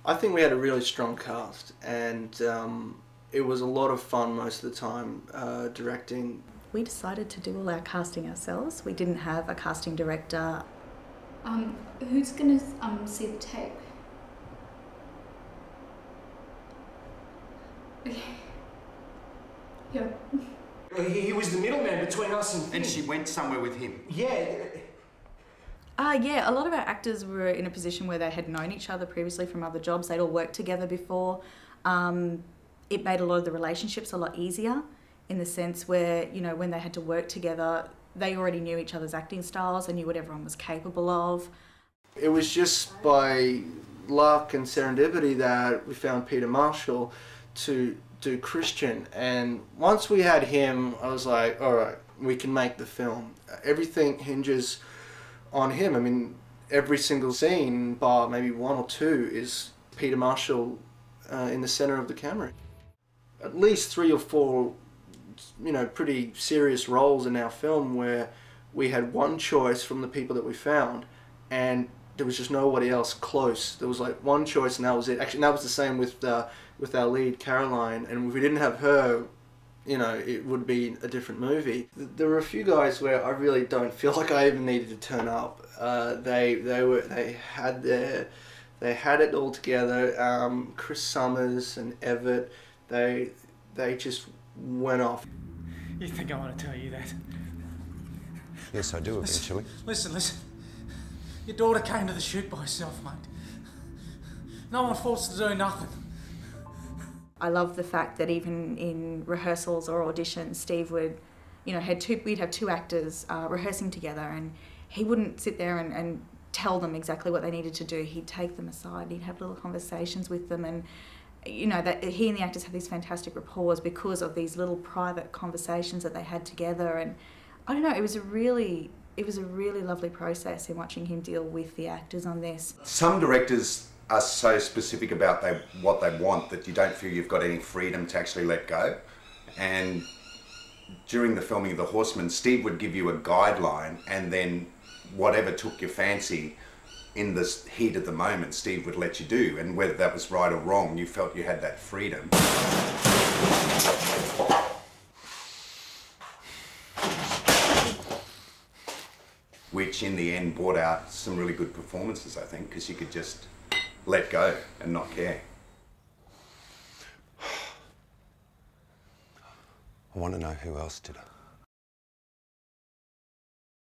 I think we had a really strong cast, and it was a lot of fun most of the time directing. We decided to do all our casting ourselves. We didn't have a casting director. Who's gonna see the tape? Okay. Yeah. He was the middleman between us and... And she went somewhere with him? Yeah. Yeah, a lot of our actors were in a position where they had known each other previously from other jobs. They'd all worked together before. It made a lot of the relationships a lot easier in the sense where, you know, when they had to work together, they already knew each other's acting styles and knew what everyone was capable of. It was just by luck and serendipity that we found Peter Marshall to do Christian, and once we had him, I was like, all right, we can make the film. Everything hinges on him. I mean, every single scene, bar maybe one or two, is Peter Marshall in the center of the camera. At least 3 or 4, you know, pretty serious roles in our film where we had one choice from the people that we found, and there was just nobody else close. There was like one choice, and that was it. Actually, that was the same with our lead, Caroline, and if we didn't have her, you know, it would be a different movie. There were a few guys where I really don't feel like I even needed to turn up. They had it all together. Chris Summers and Everett, they just went off. You think I want to tell you that? Yes, I do, eventually. Listen. Your daughter came to the shoot by herself, mate. No one forced her to do nothing. I love the fact that even in rehearsals or auditions, Steve would, you know, we'd have 2 actors rehearsing together, and he wouldn't sit there and tell them exactly what they needed to do. He'd take them aside, he'd have little conversations with them, and you know, that he and the actors had these fantastic rapports because of these little private conversations that they had together. And I don't know, it was a really lovely process in watching him deal with the actors on this. Some directors are so specific about what they want that you don't feel you've got any freedom to actually let go. And during the filming of The Horseman, Steve would give you a guideline, and then whatever took your fancy in the heat of the moment, Steve would let you do. And whether that was right or wrong, you felt you had that freedom. Which in the end brought out some really good performances, I think, because you could just let go and not care. I want to know who else did it.